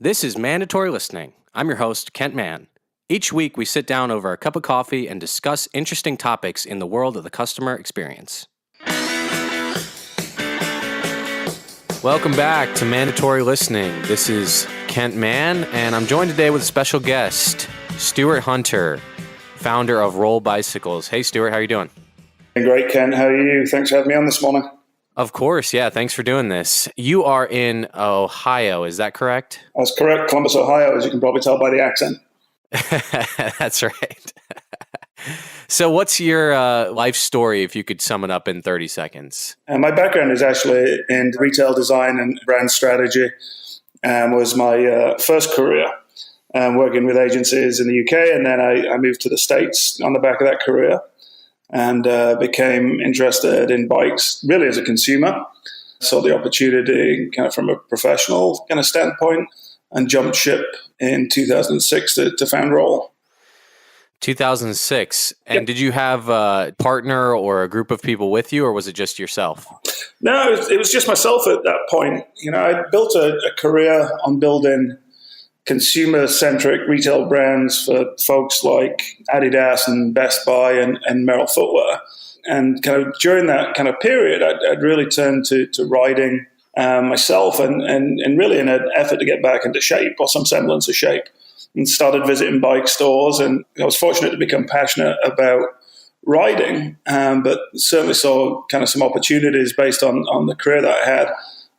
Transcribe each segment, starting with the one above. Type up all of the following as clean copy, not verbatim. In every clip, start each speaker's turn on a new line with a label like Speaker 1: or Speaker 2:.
Speaker 1: This is Mandatory Listening. I'm your host, Kent Mann. Each week, we sit down over a cup of coffee and discuss interesting topics in the world of the customer experience. Welcome back to Mandatory Listening. This is Kent Mann, and I'm joined today with a special guest, Stuart Hunter, founder of Roll Bicycles. Hey, Stuart, how are you doing?
Speaker 2: Great, Ken. How are you? Thanks for having me on this morning.
Speaker 1: Of course, yeah. Thanks for doing this. You are in Ohio, is that correct?
Speaker 2: That's correct. Columbus, Ohio, as you can probably tell by the accent.
Speaker 1: That's right. So what's your life story, if you could sum it up in 30 seconds?
Speaker 2: My background is actually in retail design and brand strategy. Was my first career working with agencies in the UK, and then I moved to the States on the back of that career. And became interested in bikes really as a consumer. Saw the opportunity kind of from a professional kind of standpoint and jumped ship in 2006 to found Roll.
Speaker 1: 2006. And
Speaker 2: Yep.
Speaker 1: Did you have a partner or a group of people with you, or was it just yourself?
Speaker 2: No, it was just myself at that point. You know, I built a career on building consumer-centric retail brands for folks like Adidas and Best Buy and Merrell Footwear. And kind of during that kind of period, I'd really turned to riding myself and really in an effort to get back into shape or some semblance of shape, and started visiting bike stores. And I was fortunate to become passionate about riding, but certainly saw kind of some opportunities based on the career that I had,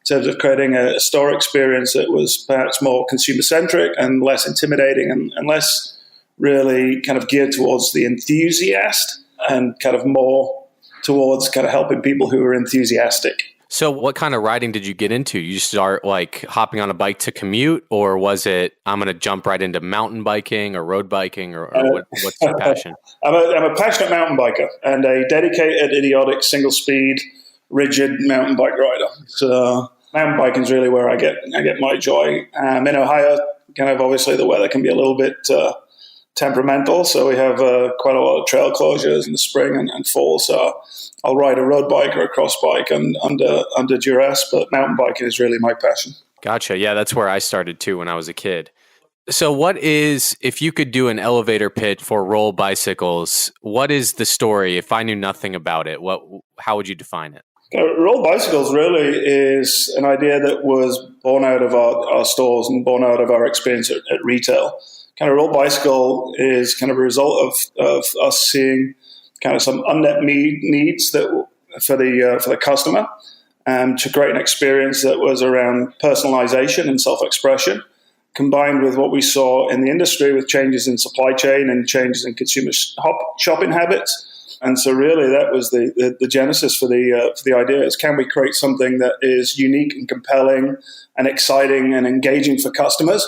Speaker 2: in terms of creating a store experience that was perhaps more consumer-centric and less intimidating and less really kind of geared towards the enthusiast and kind of more towards kind of helping people who are enthusiastic.
Speaker 1: So what kind of riding did you get into? You start like hopping on a bike to commute, or was it, I'm going to jump right into mountain biking or road biking, or what's your passion?
Speaker 2: I'm a passionate mountain biker and a dedicated, idiotic, single-speed, rigid mountain bike rider. So mountain biking is really where I get my joy. In Ohio, kind of obviously the weather can be a little bit temperamental, so we have quite a lot of trail closures in the spring and fall. So I'll ride a road bike or a cross bike and under duress, but mountain biking is really my passion.
Speaker 1: Gotcha. Yeah, that's where I started too when I was a kid. So what is, if you could do an elevator pitch for Roll Bicycles, what is the story? If I knew nothing about it, how would you define it?
Speaker 2: Roll Bicycles really is an idea that was born out of our stores and born out of our experience at retail. Kind of Roll Bicycle is kind of a result of us seeing kind of some unmet needs that for the customer, to create an experience that was around personalization and self-expression, combined with what we saw in the industry with changes in supply chain and changes in consumer shopping habits. And so really that was the genesis for the idea is, can we create something that is unique and compelling and exciting and engaging for customers?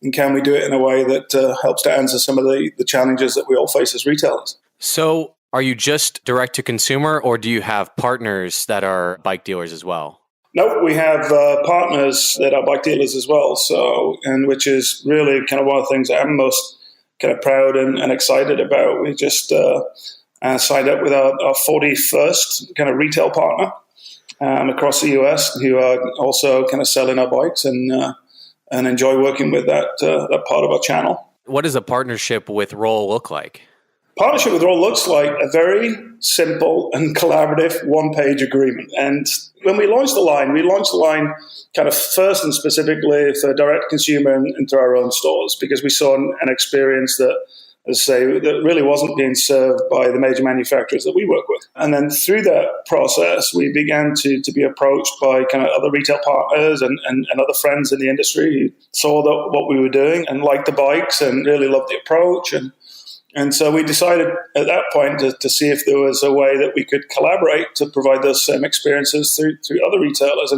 Speaker 2: And can we do it in a way that helps to answer some of the challenges that we all face as retailers?
Speaker 1: So are you just direct to consumer, or do you have partners that are bike dealers as well?
Speaker 2: No, we have partners that are bike dealers as well. So, and which is really kind of one of the things that I'm most kind of proud and excited about. We just signed up with our 41st kind of retail partner across the US, who are also kind of selling our bikes and enjoy working with that part of our channel.
Speaker 1: What does a partnership with Roll look like?
Speaker 2: Partnership with Roll looks like a very simple and collaborative one-page agreement. And when we launched the line kind of first and specifically for direct consumer and through our own stores, because we saw an experience that, as I say, that really wasn't being served by the major manufacturers that we work with. And then through that process, we began to be approached by kind of other retail partners and other friends in the industry who saw what we were doing and liked the bikes and really loved the approach. And so we decided at that point to see if there was a way that we could collaborate to provide those same experiences through other retailers.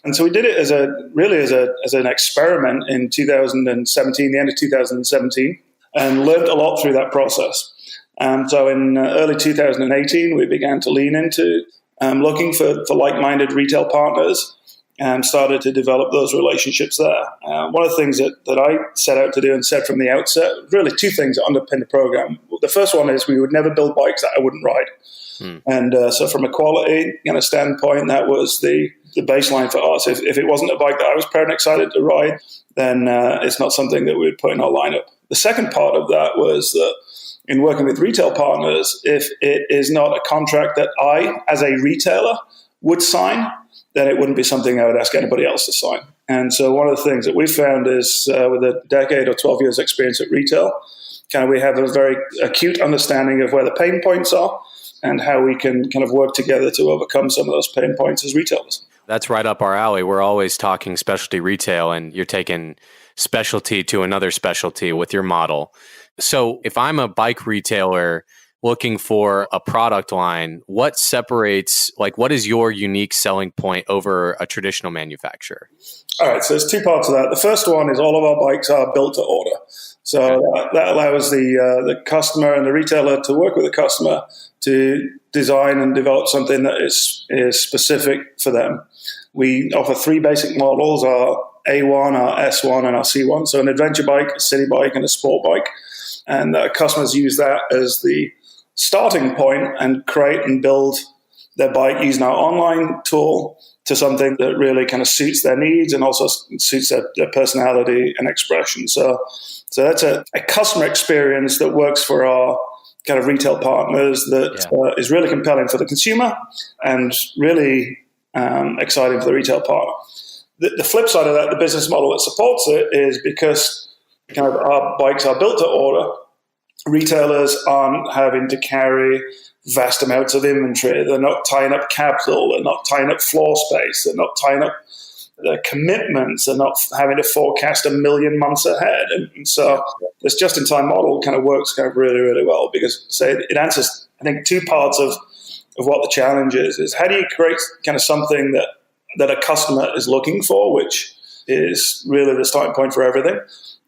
Speaker 2: And so we did it as an experiment in 2017, the end of 2017, and learned a lot through that process. So in early 2018, we began to lean into looking for like-minded retail partners and started to develop those relationships there. One of the things that I set out to do and said from the outset, really two things that underpin the program. The first one is we would never build bikes that I wouldn't ride. And so from a quality standpoint, that was the the baseline for us. If it wasn't a bike that I was proud and excited to ride, then it's not something that we would put in our lineup. The second part of that was that in working with retail partners, if it is not a contract that I, as a retailer, would sign, then it wouldn't be something I would ask anybody else to sign. And so one of the things that we've found is with a decade or 12 years experience at retail, kind of we have a very acute understanding of where the pain points are and how we can kind of work together to overcome some of those pain points as retailers.
Speaker 1: That's right up our alley. We're always talking specialty retail, and you're taking specialty to another specialty with your model. So if I'm a bike retailer looking for a product line, what separates, like, what is your unique selling point over a traditional manufacturer?
Speaker 2: All right, so there's two parts of that. The first one is all of our bikes are built to order. So that allows the customer and the retailer to work with the customer to design and develop something that is specific for them. We offer three basic models, our A1, our S1, and our C1. So an adventure bike, a city bike, and a sport bike. And customers use that as the starting point and create and build their bike using our online tool to something that really kind of suits their needs and also suits their personality and expression. So that's a customer experience that works for our kind of retail partners that is really compelling for the consumer and really exciting for the retail partner. The flip side of that, the business model that supports it, is because kind of our bikes are built to order, retailers aren't having to carry vast amounts of inventory. They're not tying up capital. They're not tying up floor space. They're not tying up their commitments. They're not having to forecast a million months ahead. And so this just-in-time model kind of works kind of really, really well because it answers, I think, two parts of what the challenge is how do you create kind of something that a customer is looking for, which is really the starting point for everything.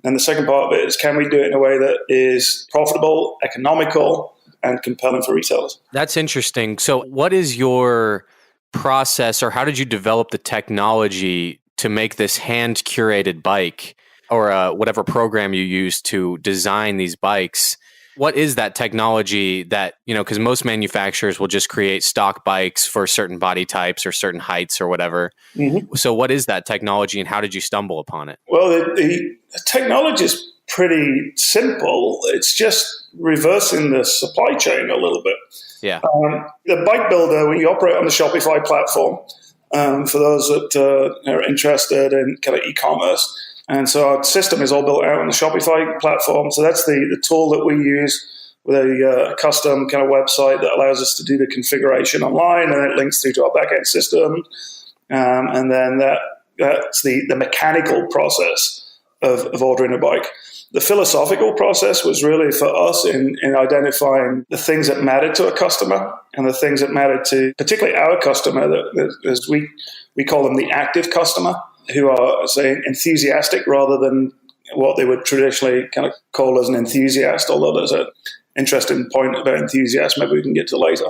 Speaker 2: And the second part of it is, can we do it in a way that is profitable, economical, and compelling for retailers?
Speaker 1: That's interesting. So what is your process, or how did you develop the technology to make this hand-curated bike, or whatever program you use to design these bikes? What is that technology that, because most manufacturers will just create stock bikes for certain body types or certain heights or whatever. Mm-hmm. So what is that technology and how did you stumble upon it?
Speaker 2: Well, the technology is pretty simple. It's just reversing the supply chain a little bit.
Speaker 1: Yeah.
Speaker 2: The bike builder, we operate on the Shopify platform for those that are interested in kind of e-commerce. And so our system is all built out on the Shopify platform. So that's the tool that we use with a custom kind of website that allows us to do the configuration online, and it links through to our backend system. And then that's the mechanical process of ordering a bike. The philosophical process was really for us in identifying the things that mattered to a customer and the things that mattered to particularly our customer, as we call them the active customer, who are, say, enthusiastic rather than what they would traditionally kind of call as an enthusiast, although there's an interesting point about enthusiast maybe we can get to later.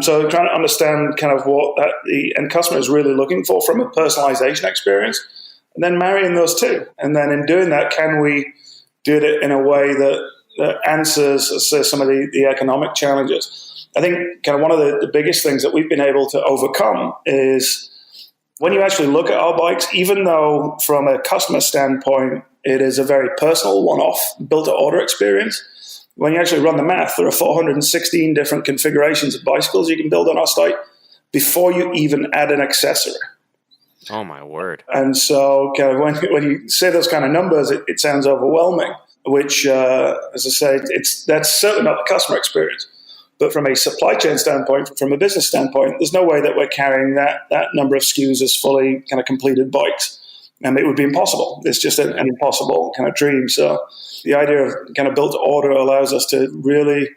Speaker 2: So trying to understand kind of what the end customer is really looking for from a personalization experience, and then marrying those two. And then in doing that, can we do it in a way that answers, say, some of the economic challenges? I think kind of one of the biggest things that we've been able to overcome is when you actually look at our bikes, even though from a customer standpoint, it is a very personal one-off built-to-order experience, when you actually run the math, there are 416 different configurations of bicycles you can build on our site before you even add an accessory.
Speaker 1: Oh, my word.
Speaker 2: And so kind of when you say those kind of numbers, it sounds overwhelming, which, as I say, that's certainly not the customer experience. But from a supply chain standpoint, from a business standpoint, there's no way that we're carrying that number of SKUs as fully kind of completed bikes. And it would be impossible. It's just an impossible kind of dream. So the idea of kind of built to order allows us to really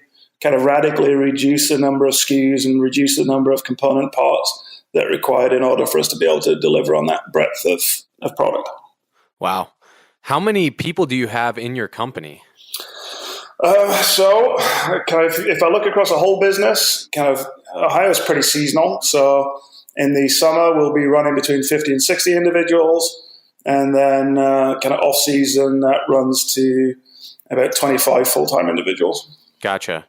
Speaker 2: kind of radically reduce the number of SKUs and reduce the number of component parts that are required in order for us to be able to deliver on that breadth of product.
Speaker 1: Wow. How many people do you have in your company?
Speaker 2: So kind of, if I look across the whole business, kind of Ohio is pretty seasonal. So in the summer, we'll be running between 50 and 60 individuals. And then kind of off-season, that runs to about 25 full-time individuals.
Speaker 1: Gotcha.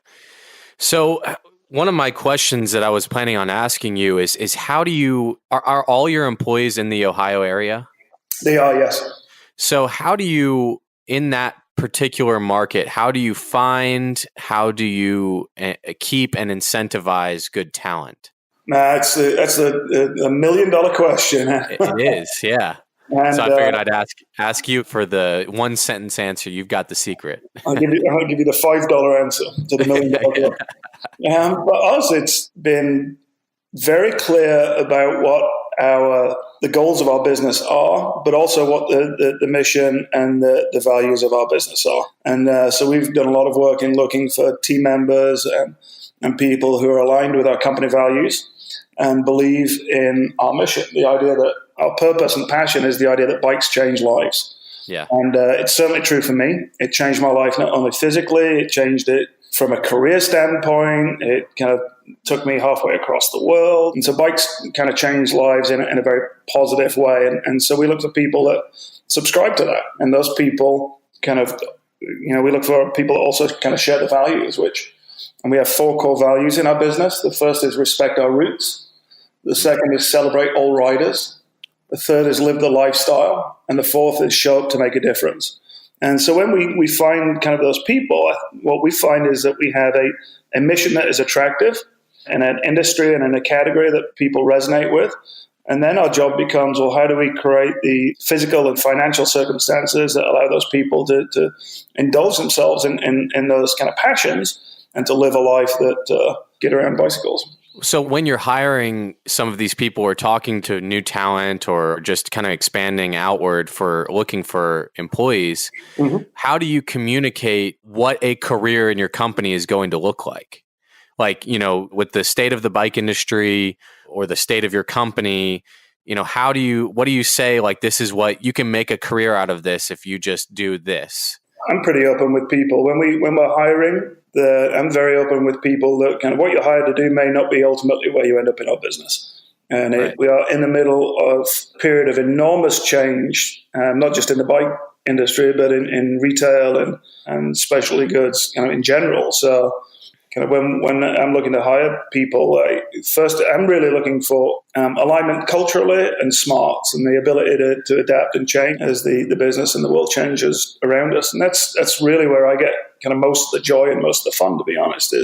Speaker 1: So One of my questions that I was planning on asking you is how do you are all your employees in the Ohio area?
Speaker 2: They are, yes.
Speaker 1: So how do you in that particular market, how do you find, how do you keep and incentivize good talent?
Speaker 2: That's a $1 million question.
Speaker 1: It is, yeah. So
Speaker 2: And
Speaker 1: I figured I'd ask you for the one sentence answer. You've got the secret.
Speaker 2: I'll give you the $5 answer to the $1 million
Speaker 1: Yeah.
Speaker 2: question. But us, it's been very clear about what the goals of our business are, but also what the mission and the values of our business are. And so we've done a lot of work in looking for team members and people who are aligned with our company values and believe in our mission, the idea that our purpose and passion is the idea that bikes change lives.
Speaker 1: Yeah.
Speaker 2: And it's certainly true for me. It changed my life not only physically, it changed it from a career standpoint. It kind of took me halfway across the world. And so bikes kind of change lives in a very positive way. And so we look for people that subscribe to that. And those people kind of, we look for people that also kind of share the values, and we have 4 core values in our business. The first is respect our roots. The second is celebrate all riders. The third is live the lifestyle. And the fourth is show up to make a difference. And so when we find kind of those people, what we find is that we have a mission that is attractive in an industry and in a category that people resonate with. And then our job becomes, well, how do we create the physical and financial circumstances that allow those people to indulge themselves in those kind of passions and to live a life that get around bicycles.
Speaker 1: So when you're hiring some of these people or talking to new talent or just kind of expanding outward for looking for employees, how do you communicate what a career in your company is going to look like? Like, with the state of the bike industry or the state of your company, what do you say, like, this is what you can make a career out of this if you just do this?
Speaker 2: I'm pretty open with people. When we're hiring, I'm very open with people that kind of what you're hired to do may not be ultimately where you end up in our business. And
Speaker 1: Right.
Speaker 2: We are in the middle of a period of enormous change, not just in the bike industry, but in retail and specialty goods kind of in general. So kind of when I'm looking to hire people, first I'm really looking for alignment culturally and smarts and the ability to adapt and change as the business and the world changes around us. And that's really where I get kind of most of the joy and most of the fun, to be honest,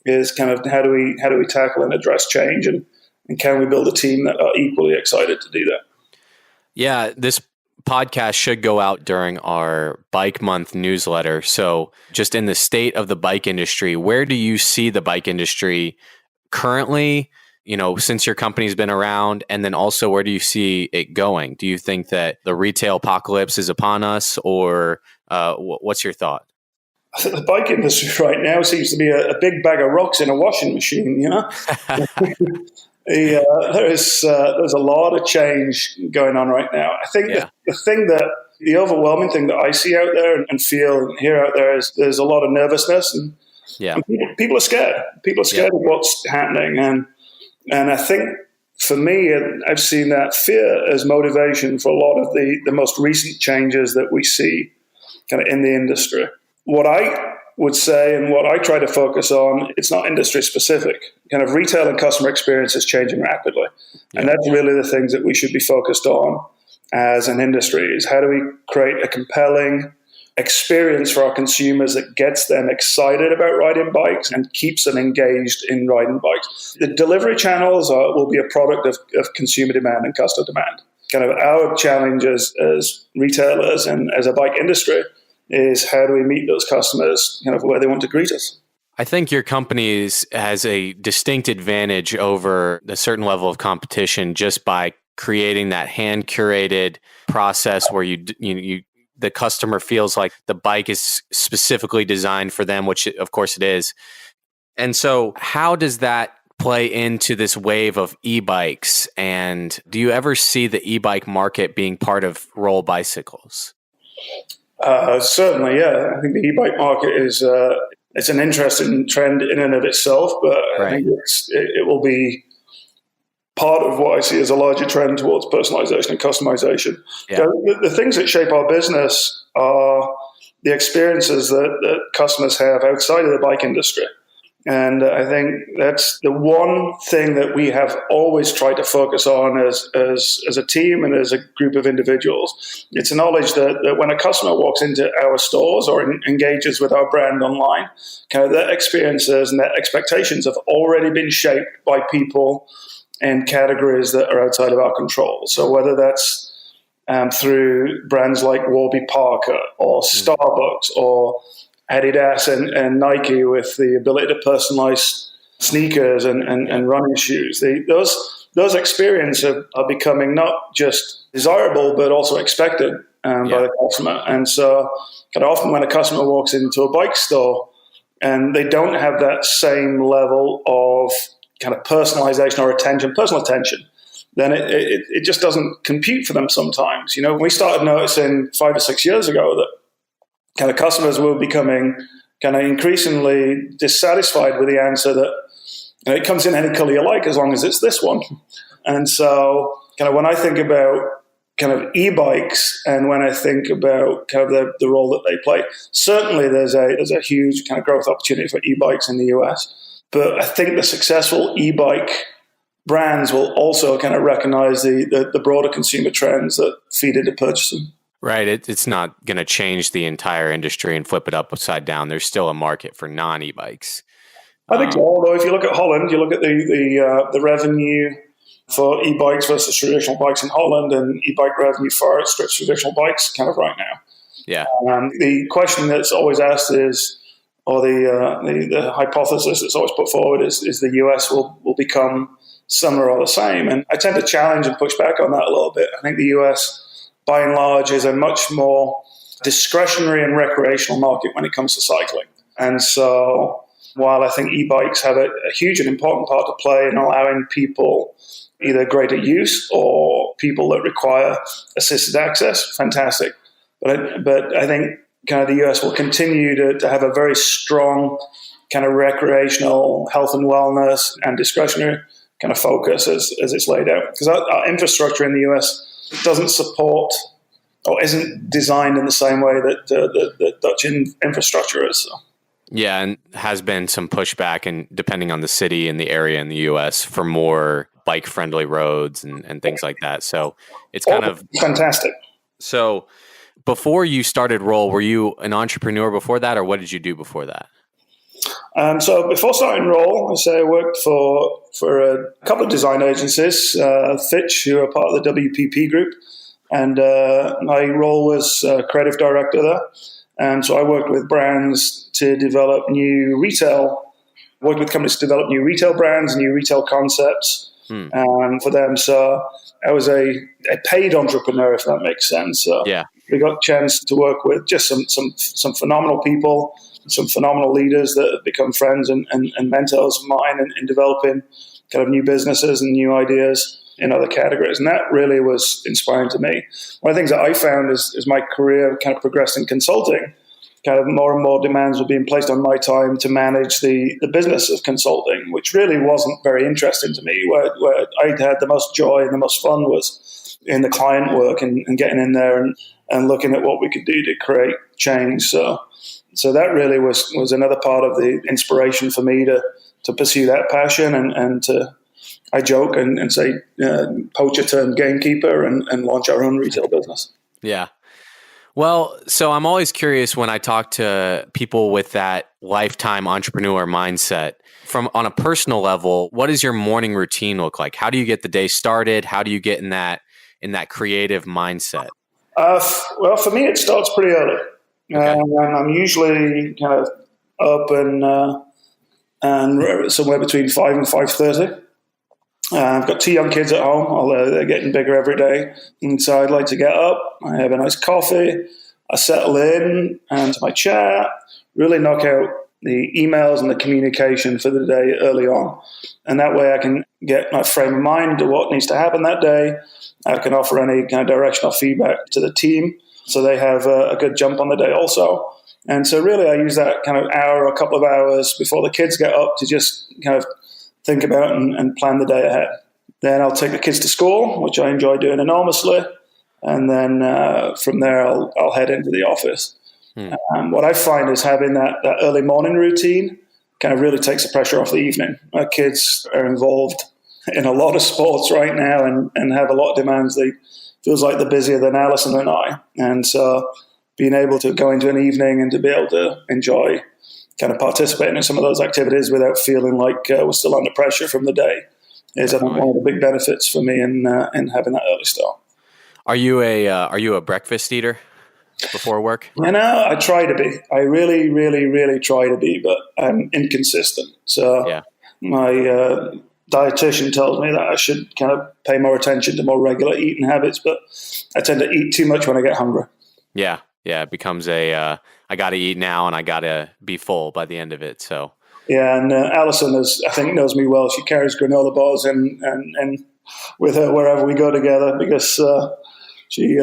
Speaker 2: is kind of how do we tackle and address change and can we build a team that are equally excited to do that?
Speaker 1: Yeah, this podcast should go out during our Bike Month newsletter. So just in the state of the bike industry, where do you see the bike industry currently, since your company's been around? And then also, where do you see it going? Do you think that the retail apocalypse is upon us, or what's your thought?
Speaker 2: I think the bike industry right now seems to be a big bag of rocks in a washing machine, There's a lot of change going on right now. I think the overwhelming thing that I see out there and feel and hear out there is there's a lot of nervousness and people are scared. People are scared of what's happening, and I think for me, I've seen that fear as motivation for a lot of the most recent changes that we see kind of in the industry. What I would say and what I try to focus on, it's not industry specific. Kind of retail and customer experience is changing rapidly. And that's really the things that we should be focused on as an industry is how do we create a compelling experience for our consumers that gets them excited about riding bikes and keeps them engaged in riding bikes. The delivery channels will be a product of consumer demand and customer demand. Kind of our challenge as retailers and as a bike industry is how do we meet those customers kind of where they want to greet us.
Speaker 1: I think your company has a distinct advantage over a certain level of competition just by creating that hand curated process where the customer feels like the bike is specifically designed for them, which of course it is. And so how does that play into this wave of e-bikes? And do you ever see the e-bike market being part of roll bicycles?
Speaker 2: Certainly, yeah. I think the e-bike market is it's an interesting trend in and of itself, but I think it will be part of what I see as a larger trend towards personalization and customization. Yeah. The things that shape our business are the experiences that customers have outside of the bike industry. And I think that's the one thing that we have always tried to focus on as a team and as a group of individuals. It's a knowledge that when a customer walks into our stores or engages with our brand online, kind of their experiences and their expectations have already been shaped by people and categories that are outside of our control. So whether that's through brands like Warby Parker or Starbucks or Adidas and Nike with the ability to personalize sneakers and running shoes. Those experiences are becoming not just desirable, but also expected by the customer. And so kind of often when a customer walks into a bike store and they don't have that same level of kind of personalization or personal attention, then it just doesn't compute for them sometimes. You know, we started noticing 5 or 6 years ago that kind of customers were becoming kind of increasingly dissatisfied with the answer that it comes in any color you like as long as it's this one. And so kind of when I think about kind of e-bikes and when I think about kind of the role that they play, certainly there's a huge kind of growth opportunity for e-bikes in the US. But I think the successful e-bike brands will also kind of recognize the broader consumer trends that feed into purchasing.
Speaker 1: Right. It's not going to change the entire industry and flip it upside down. There's still a market for non-e-bikes.
Speaker 2: I think so. Although if you look at Holland, you look at the revenue for e-bikes versus traditional bikes in Holland and e-bike revenue for traditional bikes kind of right now.
Speaker 1: Yeah.
Speaker 2: The question that's always asked is, or the hypothesis that's always put forward is the US will become similar or the same. And I tend to challenge and push back on that a little bit. I think the US, by and large, is a much more discretionary and recreational market when it comes to cycling. And so while I think e-bikes have a huge and important part to play in allowing people either greater use or people that require assisted access, fantastic. But I think kind of the US will continue to have a very strong kind of recreational health and wellness and discretionary kind of focus as it's laid out. Because our infrastructure in the US doesn't support or isn't designed in the same way that the Dutch infrastructure is. So.
Speaker 1: Yeah, and has been some pushback, and depending on the city and the area in the U.S. for more bike-friendly roads and things like that. So it's kind of
Speaker 2: fantastic.
Speaker 1: So before you started Roll, were you an entrepreneur before that, or what did you do before that?
Speaker 2: So before starting Roll, I worked for a couple of design agencies, Fitch, who are part of the WPP group, and my role was creative director there. And so I worked with brands to develop worked with companies to develop new retail brands, new retail concepts for them. So I was a paid entrepreneur, if that makes sense. So
Speaker 1: yeah.
Speaker 2: We got a chance to work with just some phenomenal people, some phenomenal leaders that have become friends and mentors of mine in developing kind of new businesses and new ideas in other categories. And that really was inspiring to me. One of the things that I found as my career kind of progressed in consulting, kind of more and more demands were being placed on my time to manage the business of consulting, which really wasn't very interesting to me. Where I had the most joy and the most fun was in the client work and getting in there and looking at what we could do to create change. So that really was another part of the inspiration for me to pursue that passion and to, I joke and say, poacher turned gamekeeper and launch our own retail business.
Speaker 1: Yeah. Well, so I'm always curious when I talk to people with that lifetime entrepreneur mindset. On a personal level, what does your morning routine look like? How do you get the day started? How do you get in that creative mindset?
Speaker 2: Well, for me, it starts pretty early. Okay. I'm usually kind of up and somewhere between 5 and 5:30. I've got 2 young kids at home, although they're getting bigger every day. And so I'd like to get up, I have a nice coffee, I settle in and my chair, really knock out the emails and the communication for the day early on. And that way I can get my frame of mind to what needs to happen that day. I can offer any kind of directional feedback to the team so they have a good jump on the day also. And so really I use that kind of hour or a couple of hours before the kids get up to just kind of think about and plan the day ahead. Then I'll take the kids to school, which I enjoy doing enormously. And then from there, I'll head into the office. What I find is having that early morning routine kind of really takes the pressure off the evening. Our kids are involved in a lot of sports right now and have a lot of demands. They feels like they're busier than Alison and I. And so being able to go into an evening and to be able to enjoy kind of participating in some of those activities without feeling like we're still under pressure from the day is, I think, one of the big benefits for me in having that early start.
Speaker 1: Are you a breakfast eater before work?
Speaker 2: I try to be. I really, really, really try to be, but I'm inconsistent. So my dietitian tells me that I should kind of pay more attention to more regular eating habits, but I tend to eat too much when I get hungry.
Speaker 1: Yeah. It becomes I got to eat now and I got to be full by the end of it. So
Speaker 2: yeah, and Alison I think knows me well. She carries granola bars and with her wherever we go together because she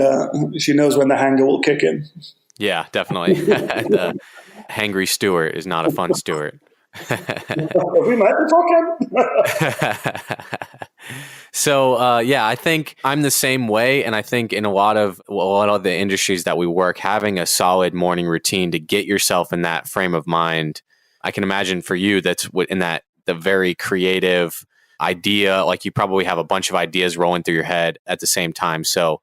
Speaker 2: knows when the hanger will kick in.
Speaker 1: Yeah, definitely. The hangry Stuart is not a fun Stuart.
Speaker 2: We might be talking.
Speaker 1: So, I think I'm the same way. And I think in a lot of the industries that we work, having a solid morning routine to get yourself in that frame of mind, I can imagine for you, that's in that the very creative idea, like you probably have a bunch of ideas rolling through your head at the same time. So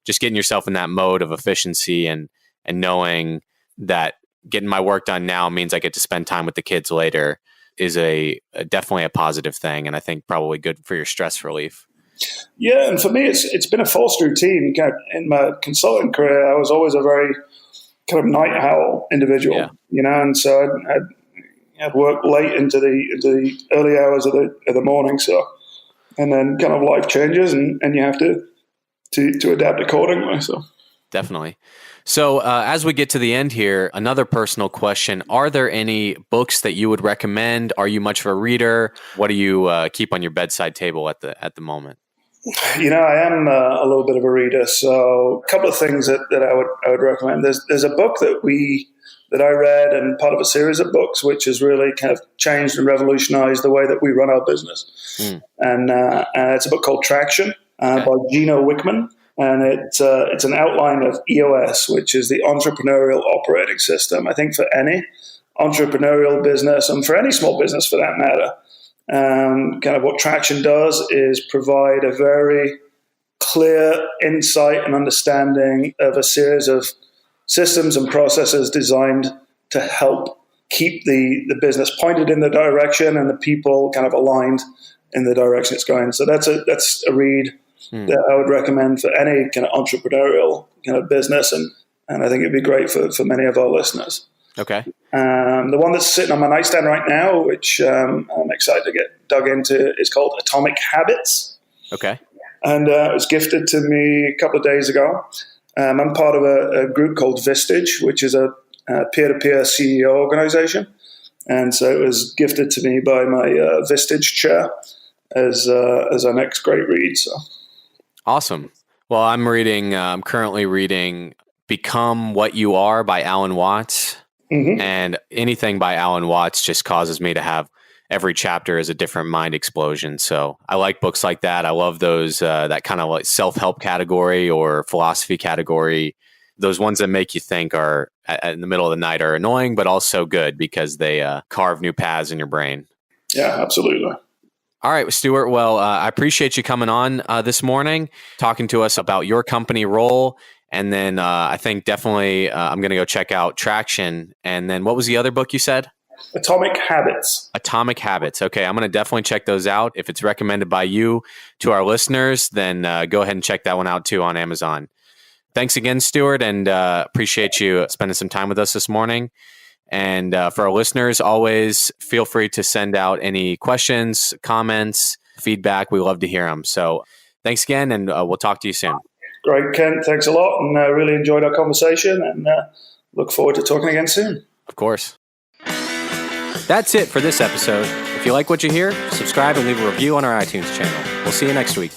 Speaker 1: just getting yourself in that mode of efficiency and knowing that getting my work done now means I get to spend time with the kids later is definitely a positive thing, and I think probably good for your stress relief.
Speaker 2: Yeah, and for me, it's been a forced routine. In my consulting career, I was always a very kind of night owl individual, and so I'd work late into the early hours of the morning. So, and then kind of life changes, and you have to adapt accordingly. So,
Speaker 1: definitely. So as we get to the end here, another personal question. Are there any books that you would recommend? Are you much of a reader? What do you keep on your bedside table at the moment?
Speaker 2: I am a little bit of a reader. So a couple of things that I would recommend. There's a book that I read and part of a series of books, which has really kind of changed and revolutionized the way that we run our business. And it's a book called Traction by Gino Wickman. And it's an outline of EOS, which is the entrepreneurial operating system. I think for any entrepreneurial business and for any small business for that matter, kind of what Traction does is provide a very clear insight and understanding of a series of systems and processes designed to help keep the business pointed in the direction and the people kind of aligned in the direction it's going. So that's a read that I would recommend for any kind of entrepreneurial kind of business, and I think it'd be great for many of our listeners.
Speaker 1: Okay.
Speaker 2: The one that's sitting on my nightstand right now, which I'm excited to get dug into, is called Atomic Habits.
Speaker 1: Okay.
Speaker 2: And it was gifted to me a couple of days ago. I'm part of a group called Vistage, which is a peer-to-peer CEO organization. And so it was gifted to me by my Vistage chair as our next great read. So.
Speaker 1: Awesome. Well, I'm currently reading Become What You Are by Alan Watts. And anything by Alan Watts just causes me to have every chapter is a different mind explosion. So I like books like that. I love those, that kind of like self-help category or philosophy category. Those ones that make you think are in the middle of the night are annoying, but also good because they carve new paths in your brain.
Speaker 2: Yeah, absolutely.
Speaker 1: All right, Stuart. Well, I appreciate you coming on this morning, talking to us about your company role. And then I think definitely I'm going to go check out Traction. And then what was the other book you said?
Speaker 2: Atomic Habits.
Speaker 1: Atomic Habits. Okay, I'm going to definitely check those out. If it's recommended by you to our listeners, then go ahead and check that one out too on Amazon. Thanks again, Stuart, and appreciate you spending some time with us this morning. And for our listeners, always feel free to send out any questions, comments, feedback. We love to hear them. So thanks again, and we'll talk to you soon.
Speaker 2: Great, Kent. Thanks a lot, and I really enjoyed our conversation, and look forward to talking again soon.
Speaker 1: Of course. That's it for this episode. If you like what you hear, subscribe and leave a review on our iTunes channel. We'll see you next week.